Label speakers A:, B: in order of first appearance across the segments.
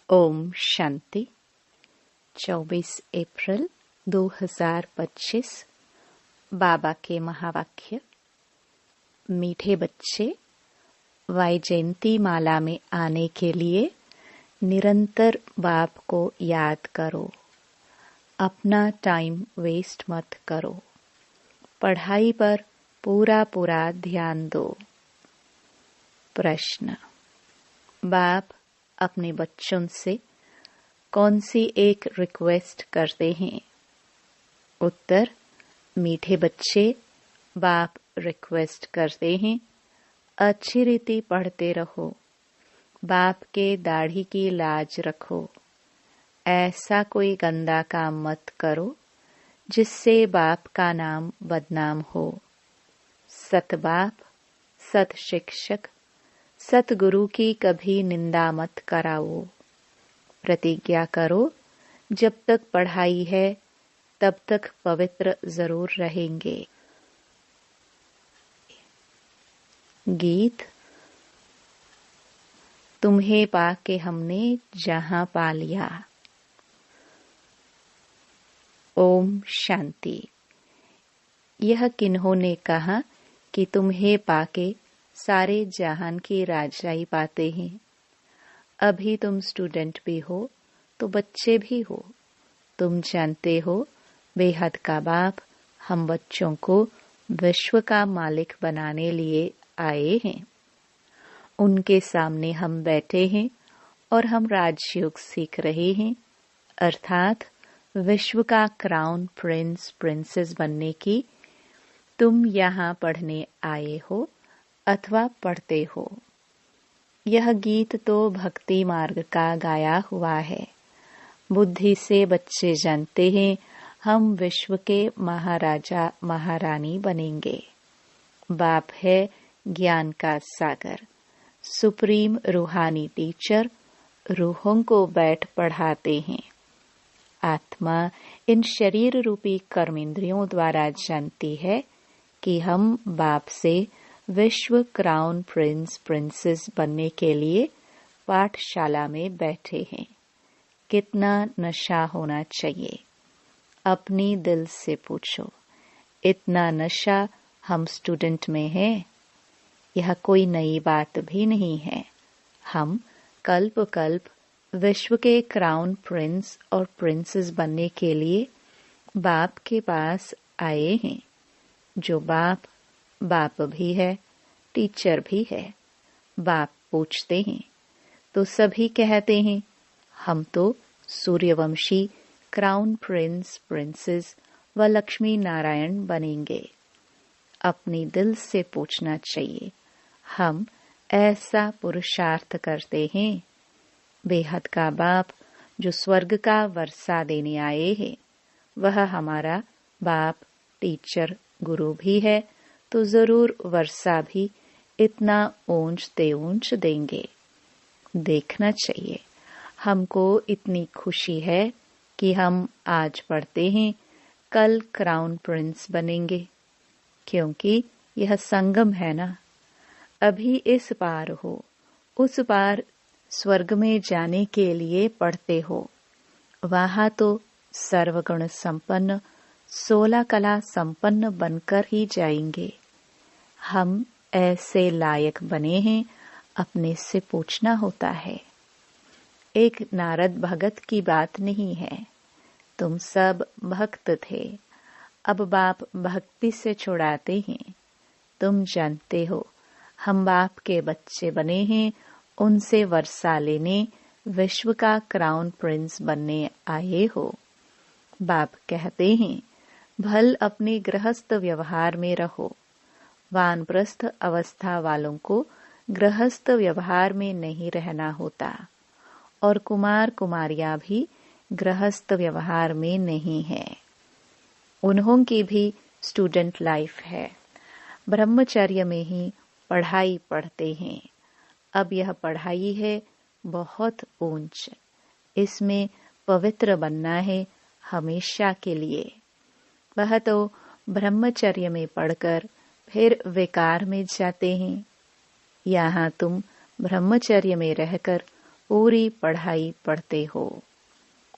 A: ओम शांति। 24 अप्रैल 2025। बाबा के महावाक्य। मीठे बच्चे, वैजयंती माला में आने के लिए निरंतर बाप को याद करो। अपना टाइम वेस्ट मत करो। पढ़ाई पर पूरा ध्यान दो। प्रश्न। बाप अपने बच्चों से कौन सी एक रिक्वेस्ट करते हैं? उत्तर। मीठे बच्चे, बाप रिक्वेस्ट करते हैं, अच्छी रीति पढ़ते रहो। बाप के दाढ़ी की लाज रखो। ऐसा कोई गंदा काम मत करो जिससे बाप का नाम बदनाम हो। सत बाप, सत शिक्षक, सतगुरु की कभी निंदा मत कराओ। प्रतिज्ञा करो, जब तक पढ़ाई है तब तक पवित्र जरूर रहेंगे। गीत। तुम्हें पाके हमने जहां पा लिया। ओम शांति। यह किन्होंने कहा कि तुम्हें पाके सारे जहान की राजाई पाते हैं? अभी तुम स्टूडेंट भी हो तो बच्चे भी हो। तुम जानते हो बेहद का बाप हम बच्चों को विश्व का मालिक बनाने लिए आए हैं। उनके सामने हम बैठे हैं और हम राजयोग सीख रहे हैं, अर्थात विश्व का क्राउन प्रिंस प्रिंसेस बनने की। तुम यहाँ पढ़ने आए हो अथवा पढ़ते हो। यह गीत तो भक्ति मार्ग का गाया हुआ है। बुद्धि से बच्चे जानते हैं हम विश्व के महाराजा महारानी बनेंगे। बाप है ज्ञान का सागर, सुप्रीम रूहानी टीचर, रूहों को बैठ पढ़ाते हैं। आत्मा इन शरीर रूपी कर्मेंद्रियों द्वारा जानती है कि हम बाप से विश्व क्राउन प्रिंस प्रिंसेस बनने के लिए पाठशाला में बैठे हैं। कितना नशा होना चाहिए? अपनी दिल से पूछो। इतना नशा हम स्टूडेंट में है? यह कोई नई बात भी नहीं है। हम कल्प कल्प विश्व के क्राउन प्रिंस और प्रिंसेस बनने के लिए बाप के पास आए हैं। जो बाप भी है, टीचर भी है। बाप पूछते हैं तो सभी कहते हैं हम तो सूर्यवंशी क्राउन प्रिंस प्रिंसेस व लक्ष्मी नारायण बनेंगे। अपनी दिल से पूछना चाहिए, हम ऐसा पुरुषार्थ करते हैं? बेहद का बाप जो स्वर्ग का वर्षा देने आए हैं, वह हमारा बाप टीचर गुरु भी है, तो जरूर वर्षा भी इतना ऊंच देंगे। देखना चाहिए। हमको इतनी खुशी है कि हम आज पढ़ते हैं, कल क्राउन प्रिंस बनेंगे, क्योंकि यह संगम है ना। अभी इस पार हो, उस पार स्वर्ग में जाने के लिए पढ़ते हो। वहां तो सर्वगुण संपन्न 16 कला संपन्न बनकर ही जाएंगे। हम ऐसे लायक बने हैं, अपने से पूछना होता है। एक नारद भगत की बात नहीं है। तुम सब भक्त थे, अब बाप भक्ति से छुड़ाते हैं। तुम जानते हो हम बाप के बच्चे बने हैं, उनसे वर्षा लेने विश्व का क्राउन प्रिंस बनने आए हो। बाप कहते हैं भल अपने गृहस्थ व्यवहार में रहो। वानप्रस्थ अवस्था वालों को गृहस्थ व्यवहार में नहीं रहना होता, और कुमार कुमारियां भी गृहस्थ व्यवहार में नहीं है। उन्हों की भी स्टूडेंट लाइफ है। ब्रह्मचर्य में ही पढ़ाई पढ़ते हैं। अब यह पढ़ाई है बहुत ऊंच। इसमें पवित्र बनना है हमेशा के लिए। वह तो ब्रह्मचर्य में पढ़कर फिर विकार में जाते हैं। यहाँ तुम ब्रह्मचर्य में रहकर पूरी पढ़ाई पढ़ते हो।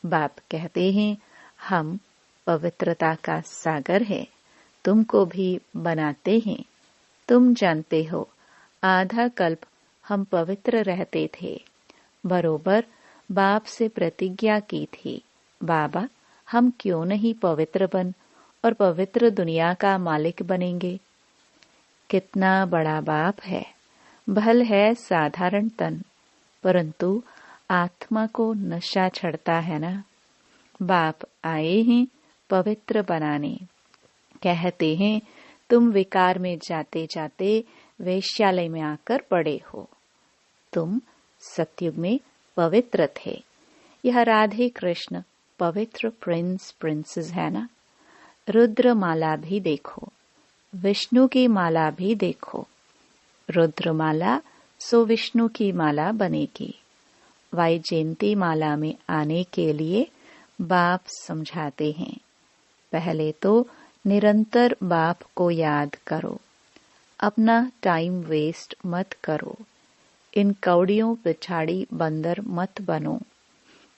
A: बाप कहते हैं हम पवित्रता का सागर है, तुमको भी बनाते हैं। तुम जानते हो आधा कल्प हम पवित्र रहते थे। बरोबर बाप से प्रतिज्ञा की थी, बाबा हम क्यों नहीं पवित्र बन और पवित्र दुनिया का मालिक बनेंगे। कितना बड़ा बाप है। भल है साधारण तन, परंतु आत्मा को नशा चढ़ता है ना। बाप आए हैं पवित्र बनाने। कहते हैं तुम विकार में जाते जाते वेश्यालय में आकर पड़े हो। तुम सतयुग में पवित्र थे। यह राधे कृष्ण पवित्र प्रिंस प्रिंसेस है ना। रुद्र माला भी देखो, विष्णु की माला भी देखो। रुद्र माला सो विष्णु की माला बनेगी। वैजयंती माला में आने के लिए बाप समझाते हैं। पहले तो निरंतर बाप को याद करो, अपना टाइम वेस्ट मत करो। इन कौड़ियों पिछाड़ी बंदर मत बनो।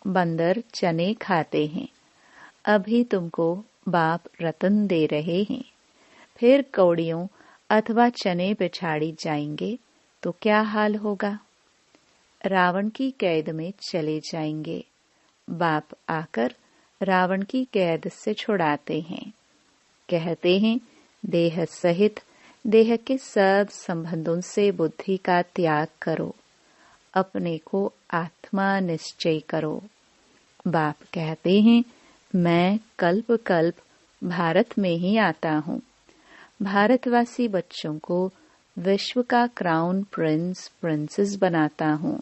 A: बंदर चने खाते हैं। अभी तुमको बाप रतन दे रहे हैं, फिर कौड़ियों अथवा चने पिछाड़ी जाएंगे तो क्या हाल होगा। रावण की कैद में चले जाएंगे। बाप आकर रावण की कैद से छुड़ाते हैं। कहते हैं देह सहित देह के सब संबंधों से बुद्धि का त्याग करो, अपने को आत्मा निश्चय करो। बाप कहते हैं मैं कल्प कल्प भारत में ही आता हूँ। भारतवासी बच्चों को विश्व का क्राउन प्रिंस प्रिंसेस बनाता हूँ।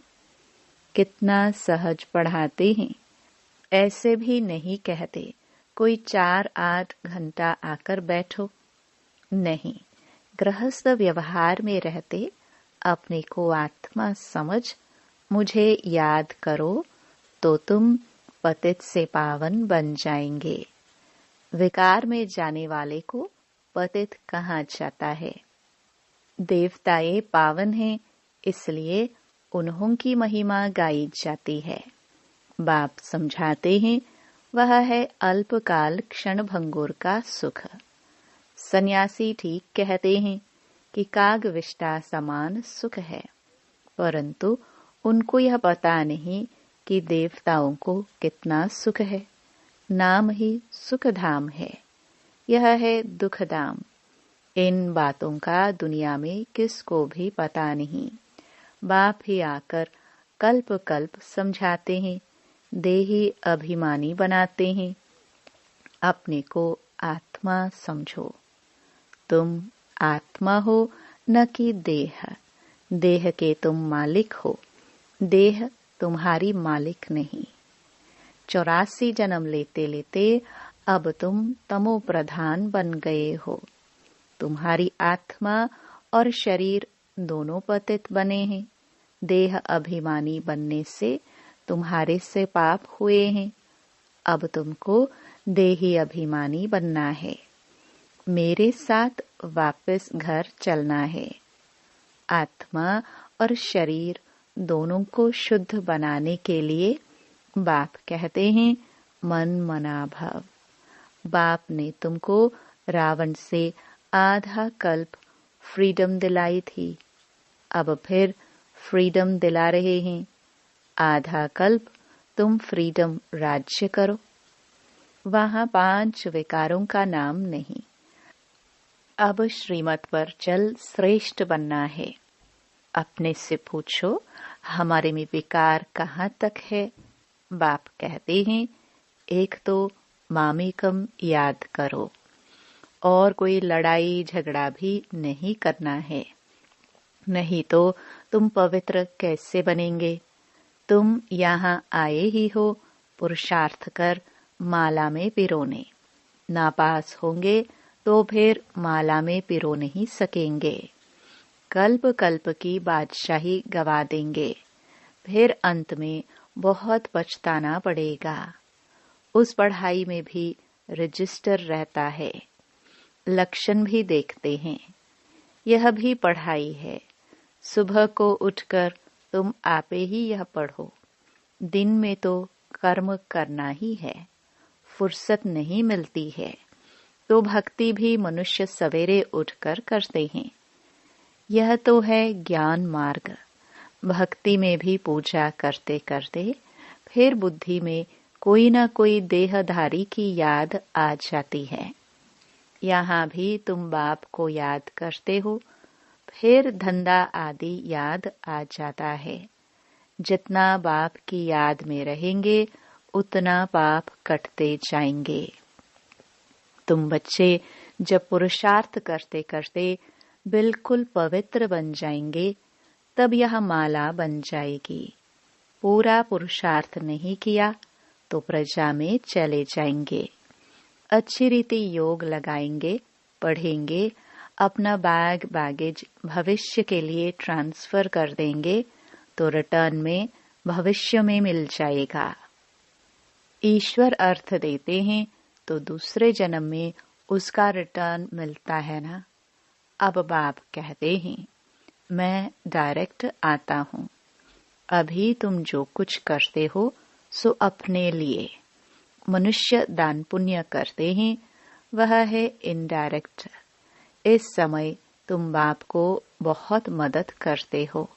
A: कितना सहज पढ़ाते हैं। ऐसे भी नहीं कहते कोई 4-8 घंटा आकर बैठो। नहीं, गृहस्थ व्यवहार में रहते अपने को आत्मा समझ मुझे याद करो तो तुम पतित से पावन बन जाएंगे। विकार में जाने वाले को पतित कहा जाता है। देवताएं पावन हैं, इसलिए उन्हों की महिमा गाई जाती है। बाप समझाते हैं वह है अल्पकाल क्षण भंगुर का सुख। सन्यासी ठीक कहते हैं कि कागविष्टा समान सुख है, परंतु उनको यह पता नहीं कि देवताओं को कितना सुख है। नाम ही सुखधाम है, यह है दुखधाम। इन बातों का दुनिया में किसको भी पता नहीं। बाप ही आकर कल्प कल्प समझाते हैं, देही अभिमानी बनाते हैं। अपने को आत्मा समझो। तुम आत्मा हो न कि देह। देह के तुम मालिक हो, देह तुम्हारी मालिक नहीं। 84 जन्म लेते लेते अब तुम तमो प्रधान बन गए हो। तुम्हारी आत्मा और शरीर दोनों पतित बने हैं। देह अभिमानी बनने से तुम्हारे से पाप हुए हैं। अब तुमको देही अभिमानी बनना है। मेरे साथ वापस घर चलना है। आत्मा और शरीर दोनों को शुद्ध बनाने के लिए बाप कहते हैं मन मना भव। बाप ने तुमको रावण से आधा कल्प फ्रीडम दिलाई थी, अब फिर फ्रीडम दिला रहे हैं। आधा कल्प तुम फ्रीडम राज्य करो। वहां 5 विकारों का नाम नहीं। अब श्रीमत पर चल श्रेष्ठ बनना है। अपने से पूछो हमारे में विकार कहाँ तक है। बाप कहते हैं एक तो मामेकम याद करो और कोई लड़ाई झगड़ा भी नहीं करना है, नहीं तो तुम पवित्र कैसे बनेंगे। तुम यहाँ आए ही हो पुरुषार्थ कर माला में पिरोने। नापास होंगे तो फिर माला में पिरो नहीं सकेंगे। कल्प कल्प की बादशाही गवा देंगे, फिर अंत में बहुत पछताना पड़ेगा। उस पढ़ाई में भी रजिस्टर रहता है, लक्षण भी देखते हैं। यह भी पढ़ाई है। सुबह को उठकर तुम आपे ही यह पढ़ो। दिन में तो कर्म करना ही है, फुर्सत नहीं मिलती है, तो भक्ति भी मनुष्य सवेरे उठकर करते हैं। यह तो है ज्ञान मार्ग। भक्ति में भी पूजा करते करते फिर बुद्धि में कोई न कोई देहधारी की याद आ जाती है। यहाँ भी तुम बाप को याद करते हो, फिर धंधा आदि याद आ जाता है। जितना बाप की याद में रहेंगे उतना पाप कटते जाएंगे। तुम बच्चे जब पुरुषार्थ करते करते बिल्कुल पवित्र बन जाएंगे, तब यह माला बन जाएगी। पूरा पुरुषार्थ नहीं किया तो प्रजा में चले जाएंगे। अच्छी रीति योग लगाएंगे, पढ़ेंगे, अपना बैगेज भविष्य के लिए ट्रांसफर कर देंगे तो रिटर्न में भविष्य में मिल जाएगा। ईश्वर अर्थ देते हैं तो दूसरे जन्म में उसका रिटर्न मिलता है ना। अब बाप कहते हैं, मैं डायरेक्ट आता हूँ। अभी तुम जो कुछ करते हो सो अपने लिए। मनुष्य दान पुण्य करते हैं, वह है इनडायरेक्ट। इस समय तुम बाप को बहुत मदद करते हो।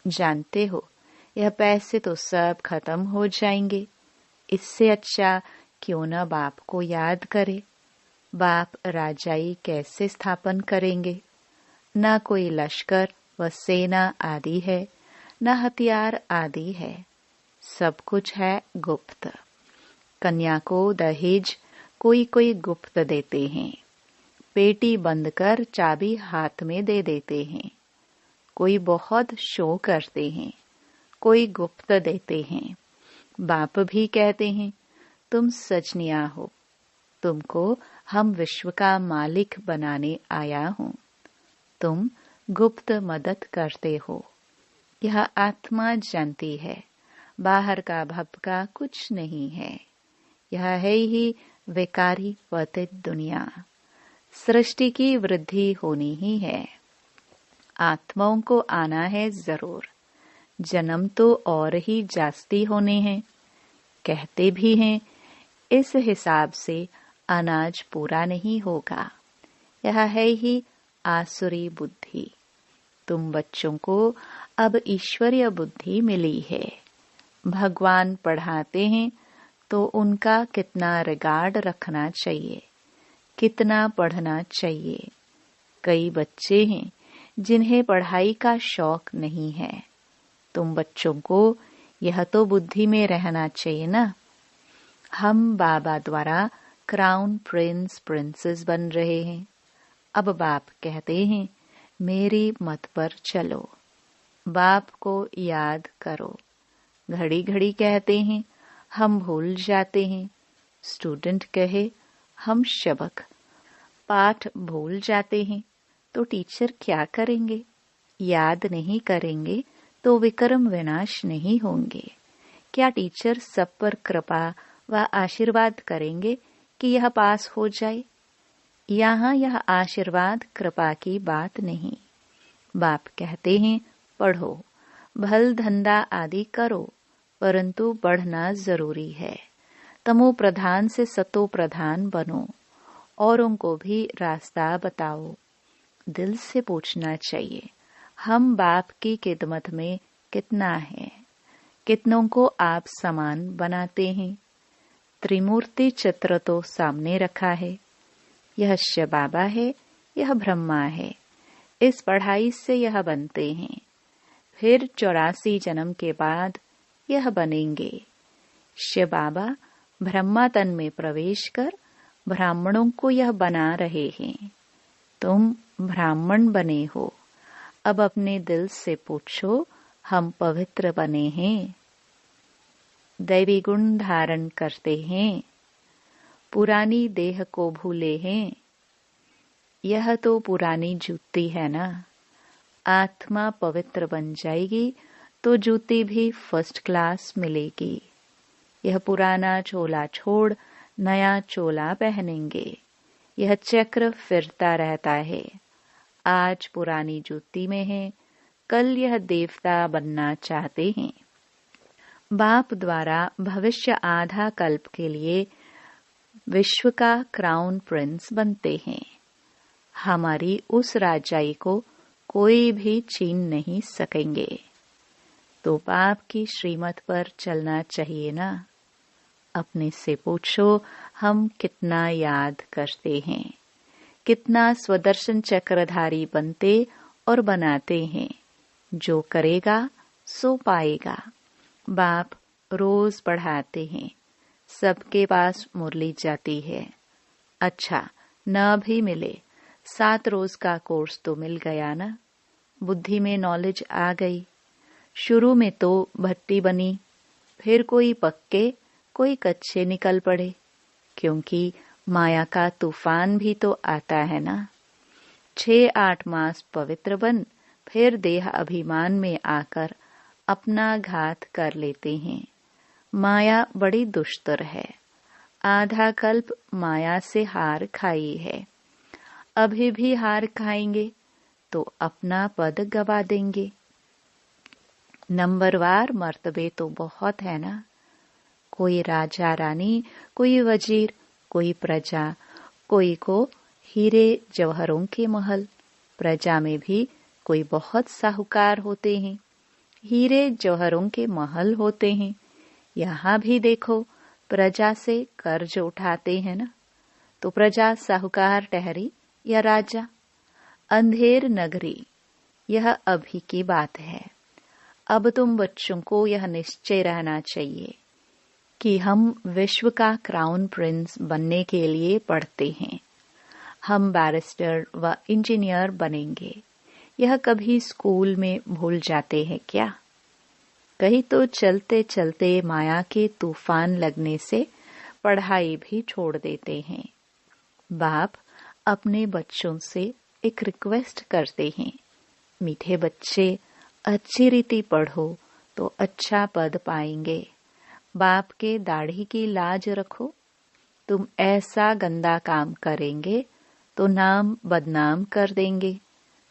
A: जानते हो यह पैसे तो सब खत्म हो जाएंगे। इससे अच्छा क्यों न बाप को याद करे। बाप राजाई कैसे स्थापन करेंगे? न कोई लश्कर व सेना आदि है, न हथियार आदि है। सब कुछ है गुप्त। कन्या को दहेज कोई कोई गुप्त देते हैं। पेटी बंद कर चाबी हाथ में दे देते हैं। कोई बहुत शो करते हैं, कोई गुप्त देते हैं। बाप भी कहते हैं, तुम सजनिया हो, तुमको हम विश्व का मालिक बनाने आया हूँ। तुम गुप्त मदद करते हो। यह आत्मा जानती है, बाहर का भपका कुछ नहीं है। यह है ही विकारी पतित दुनिया। सृष्टि की वृद्धि होनी ही है। आत्माओं को आना है जरूर। जन्म तो और ही जास्ती होने हैं। कहते भी हैं, इस हिसाब से अनाज पूरा नहीं होगा। यह है ही आसुरी बुद्धि। तुम बच्चों को अब ईश्वरीय बुद्धि मिली है। भगवान पढ़ाते हैं तो उनका कितना रिगार्ड रखना चाहिए, कितना पढ़ना चाहिए। कई बच्चे हैं जिन्हें पढ़ाई का शौक नहीं है। तुम बच्चों को यह तो बुद्धि में रहना चाहिए ना। हम बाबा द्वारा क्राउन प्रिंस प्रिंसेस बन रहे हैं। अब बाप कहते हैं, मेरी मत पर चलो, बाप को याद करो। घड़ी घड़ी कहते हैं, हम भूल जाते हैं। स्टूडेंट कहे, हम सबक पाठ भूल जाते हैं, तो टीचर क्या करेंगे? याद नहीं करेंगे तो विक्रम विनाश नहीं होंगे। क्या टीचर सब पर कृपा व आशीर्वाद करेंगे कि यह पास हो जाए? यहाँ यह आशीर्वाद कृपा की बात नहीं। बाप कहते हैं, पढ़ो, भल धंधा आदि करो, परंतु पढ़ना जरूरी है। तमो प्रधान से सतो प्रधान बनो, औरों को भी रास्ता बताओ। दिल से पूछना चाहिए, हम बाप की खिदमत में कितना है? कितनों को आप समान बनाते हैं? त्रिमूर्ति चित्र तो सामने रखा है। यह शिव बाबा है, यह ब्रह्मा है। इस पढ़ाई से यह बनते हैं। फिर 84 जन्म के बाद यह बनेंगे। शिव बाबा ब्रह्मा तन में प्रवेश कर ब्राह्मणों को यह बना रहे हैं। तुम ब्राह्मण बने हो। अब अपने दिल से पूछो, हम पवित्र बने हैं? दैवी गुण धारण करते हैं? पुरानी देह को भूले हैं? यह तो पुरानी जूती है ना। आत्मा पवित्र बन जाएगी तो जूती भी फर्स्ट क्लास मिलेगी। यह पुराना चोला छोड़ नया चोला पहनेंगे। यह चक्र फिरता रहता है। आज पुरानी जूती में है कल यह देवता बनना चाहते हैं। बाप द्वारा भविष्य आधा कल्प के लिए विश्व का क्राउन प्रिंस बनते हैं। हमारी उस राजाई को कोई भी छीन नहीं सकेंगे। तो बाप की श्रीमत पर चलना चाहिए ना। अपने से पूछो, हम कितना याद करते हैं, कितना स्वदर्शन चक्रधारी बनते और बनाते हैं। जो करेगा सो पाएगा। बाप रोज पढ़ाते हैं, सबके पास मुरली जाती है। अच्छा, न भी मिले 7 रोज का कोर्स तो मिल गया ना। बुद्धि में नॉलेज आ गई। शुरू में तो भट्टी बनी, फिर कोई पक्के कोई कच्चे निकल पड़े, क्योंकि माया का तूफान भी तो आता है ना। 6-8 मास पवित्र बन, फिर देह अभिमान में आकर अपना घात कर लेते हैं। माया बड़ी दुष्टर है। आधा कल्प माया से हार खाई है। अभी भी हार खाएंगे तो अपना पद गवा देंगे। नंबरवार मर्तबे तो बहुत है ना। कोई राजा रानी, कोई वजीर, कोई प्रजा, कोई को हीरे जवाहरों के महल। प्रजा में भी कोई बहुत साहूकार होते हैं, हीरे जवाहरों के महल होते हैं। यहाँ भी देखो, प्रजा से कर्ज उठाते हैं ना, तो प्रजा साहूकार ठहरी या राजा। अंधेर नगरी, यह अभी की बात है। अब तुम बच्चों को यह निश्चय रहना चाहिए कि हम विश्व का क्राउन प्रिंस बनने के लिए पढ़ते हैं। हम बैरिस्टर व इंजीनियर बनेंगे। यह कभी स्कूल में भूल जाते हैं क्या? कहीं तो चलते चलते माया के तूफान लगने से पढ़ाई भी छोड़ देते हैं। बाप अपने बच्चों से एक रिक्वेस्ट करते हैं, मीठे बच्चे, अच्छी रीति पढ़ो तो अच्छा पद पाएंगे। बाप के दाढ़ी की लाज रखो। तुम ऐसा गंदा काम करेंगे तो नाम बदनाम कर देंगे।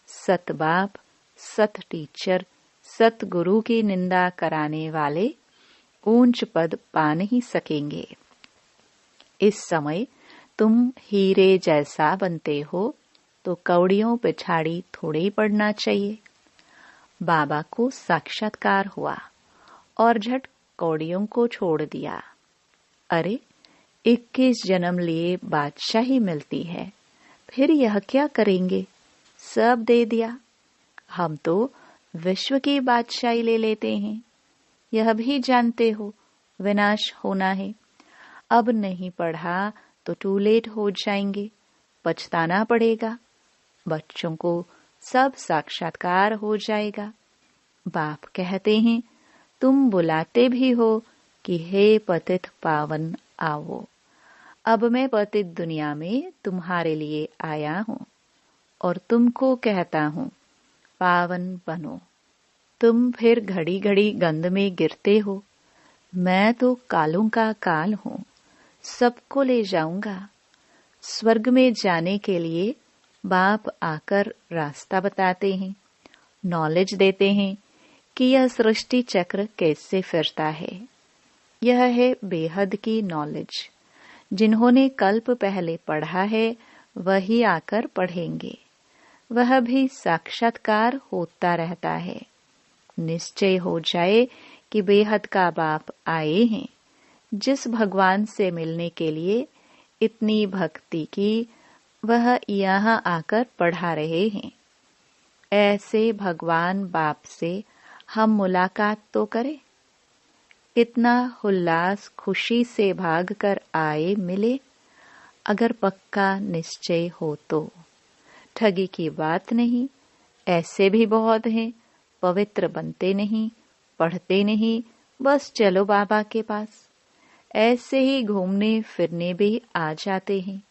A: सत बाप, सत टीचर, सत गुरु की निंदा कराने वाले ऊंच पद पा नहीं सकेंगे। इस समय तुम हीरे जैसा बनते हो तो कौड़ियों पिछाड़ी थोड़े पड़ना चाहिए। बाबा को साक्षात्कार हुआ और झट कौड़ियों को छोड़ दिया। अरे, 21 जन्म लिए बादशाही मिलती है, फिर यह क्या करेंगे? सब दे दिया। हम तो विश्व की बादशाही ले लेते हैं। यह भी जानते हो विनाश होना है। अब नहीं पढ़ा तो टू लेट हो जाएंगे, पछताना पड़ेगा। बच्चों को सब साक्षात्कार हो जाएगा। बाप कहते हैं, तुम बुलाते भी हो कि हे पतित पावन आओ। अब मैं पतित दुनिया में तुम्हारे लिए आया हूँ और तुमको कहता हूँ, पावन बनो। तुम फिर घड़ी घड़ी गंद में गिरते हो। मैं तो कालों का काल हूँ, सबको ले जाऊंगा। स्वर्ग में जाने के लिए बाप आकर रास्ता बताते हैं, नॉलेज देते हैं कि यह सृष्टि चक्र कैसे फिरता है। यह है बेहद की नॉलेज। जिन्होंने कल्प पहले पढ़ा है वही आकर पढ़ेंगे। वह भी साक्षात्कार होता रहता है। निश्चय हो जाए कि बेहद का बाप आए हैं। जिस भगवान से मिलने के लिए इतनी भक्ति की, वह यहाँ आकर पढ़ा रहे हैं। ऐसे भगवान बाप से हम मुलाकात तो करें। कितना उल्लास खुशी से भागकर आए मिले। अगर पक्का निश्चय हो तो ठगी की बात नहीं। ऐसे भी बहुत हैं, पवित्र बनते नहीं, पढ़ते नहीं, बस चलो बाबा के पास। ऐसे ही घूमने फिरने भी आ जाते हैं।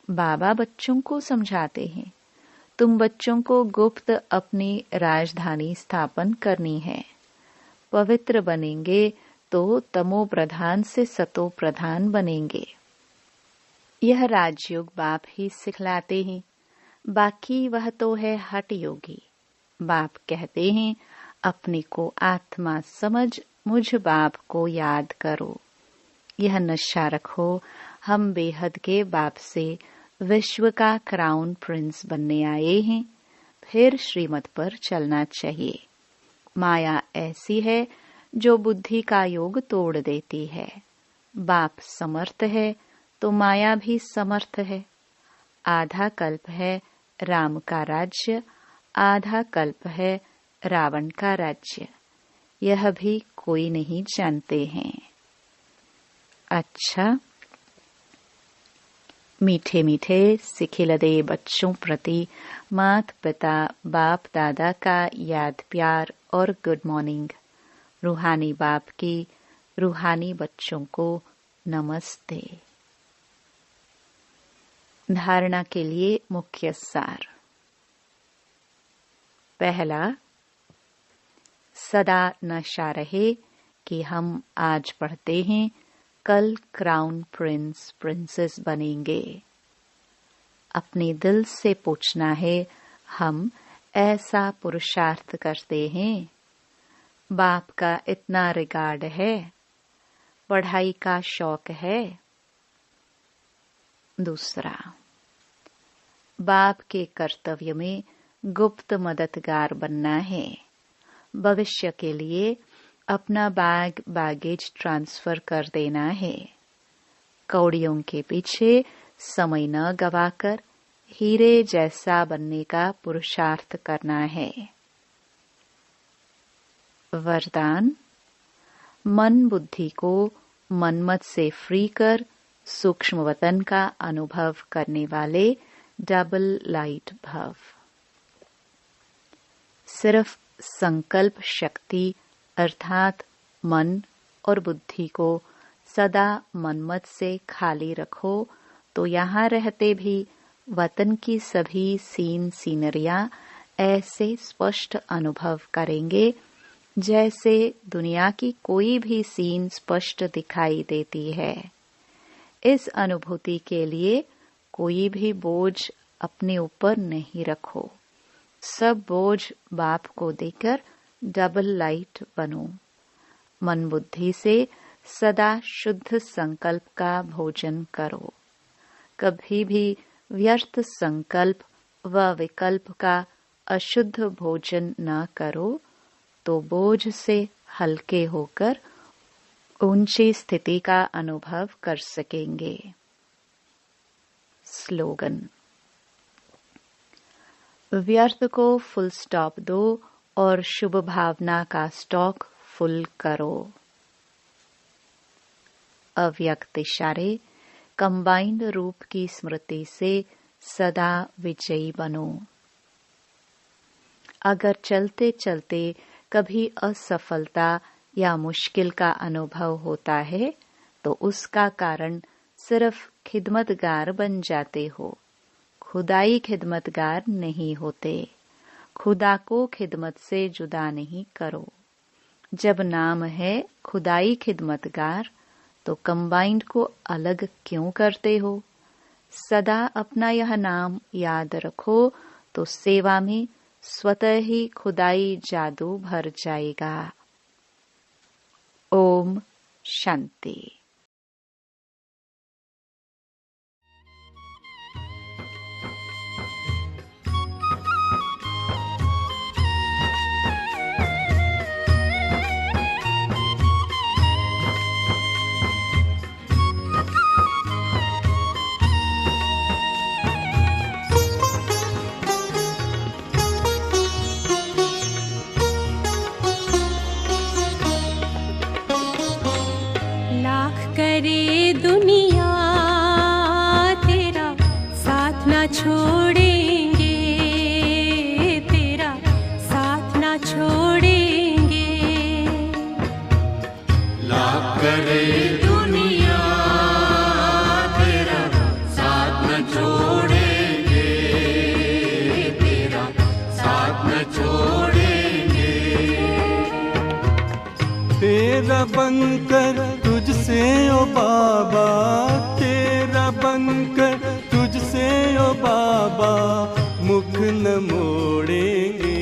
A: बाबा बच्चों को समझाते हैं, तुम बच्चों को गुप्त अपनी राजधानी स्थापन करनी है। पवित्र बनेंगे तो तमो प्रधान से सतो प्रधान बनेंगे। यह राजयोग बाप ही सिखलाते हैं। बाकी वह तो है हठ योगी। बाप कहते हैं, अपने को आत्मा समझ मुझ बाप को याद करो। यह नशा रखो, हम बेहद के बाप से विश्व का क्राउन प्रिंस बनने आए हैं, फिर श्रीमत पर चलना चाहिए। माया ऐसी है जो बुद्धि का योग तोड़ देती है। बाप समर्थ है तो माया भी समर्थ है। आधा कल्प है राम का राज्य, आधा कल्प है रावण का राज्य। यह भी कोई नहीं जानते हैं। अच्छा, मीठे मीठे सिखिलदे बच्चों प्रति माता पिता बाप दादा का याद प्यार और गुड मॉर्निंग। रूहानी बाप की रूहानी बच्चों को नमस्ते। धारणा के लिए मुख्य सार। पहला, सदा नशा रहे कि हम आज पढ़ते हैं, कल क्राउन प्रिंस प्रिंसेस बनेंगे। अपने दिल से पूछना है, हम ऐसा पुरुषार्थ करते हैं? बाप का इतना रिगार्ड है? पढ़ाई का शौक है? दूसरा, बाप के कर्तव्य में गुप्त मददगार बनना है। भविष्य के लिए अपना बैगेज ट्रांसफर कर देना है। कौड़ियों के पीछे समय न गवाकर हीरे जैसा बनने का पुरुषार्थ करना है। वरदान, मन बुद्धि को मनमत से फ्री कर सूक्ष्म वतन का अनुभव करने वाले डबल लाइट भव। सिर्फ संकल्प शक्ति अर्थात मन और बुद्धि को सदा मनमत से खाली रखो तो यहाँ रहते भी वतन की सभी सीनरियां ऐसे स्पष्ट अनुभव करेंगे जैसे दुनिया की कोई भी सीन स्पष्ट दिखाई देती है। इस अनुभूति के लिए कोई भी बोझ अपने ऊपर नहीं रखो। सब बोझ बाप को देकर डबल लाइट बनो। मन बुद्धि से सदा शुद्ध संकल्प का भोजन करो। कभी भी व्यर्थ संकल्प व विकल्प का अशुद्ध भोजन न करो तो बोझ से हल्के होकर ऊंची स्थिति का अनुभव कर सकेंगे। स्लोगन, व्यर्थ को फुल स्टॉप दो और शुभ भावना का स्टॉक फुल करो। अव्यक्त इशारे कंबाइंड रूप की स्मृति से सदा विजयी बनो। अगर चलते चलते कभी असफलता या मुश्किल का अनुभव होता है तो उसका कारण सिर्फ खिदमतगार बन जाते हो, खुदाई खिदमतगार नहीं होते। खुदा को खिदमत से जुदा नहीं करो। जब नाम है खुदाई खिदमतगार तो कंबाइंड को अलग क्यों करते हो? सदा अपना यह नाम याद रखो तो सेवा में स्वतः ही खुदाई जादू भर जाएगा। ओम शांति।
B: करे दुनिया तेरा साथ ना छोड़ेंगे, तेरा साथ ना छोड़ेंगे।
C: लाख करे दुनिया तेरा साथ न छोड़ेंगे, तेरा साथ न छोड़ेंगे।
D: तेरा बनकर तुझसे ओ बाबा, तेरा बनकर तुझसे ओ बाबा, मुख न मोड़ेंगे।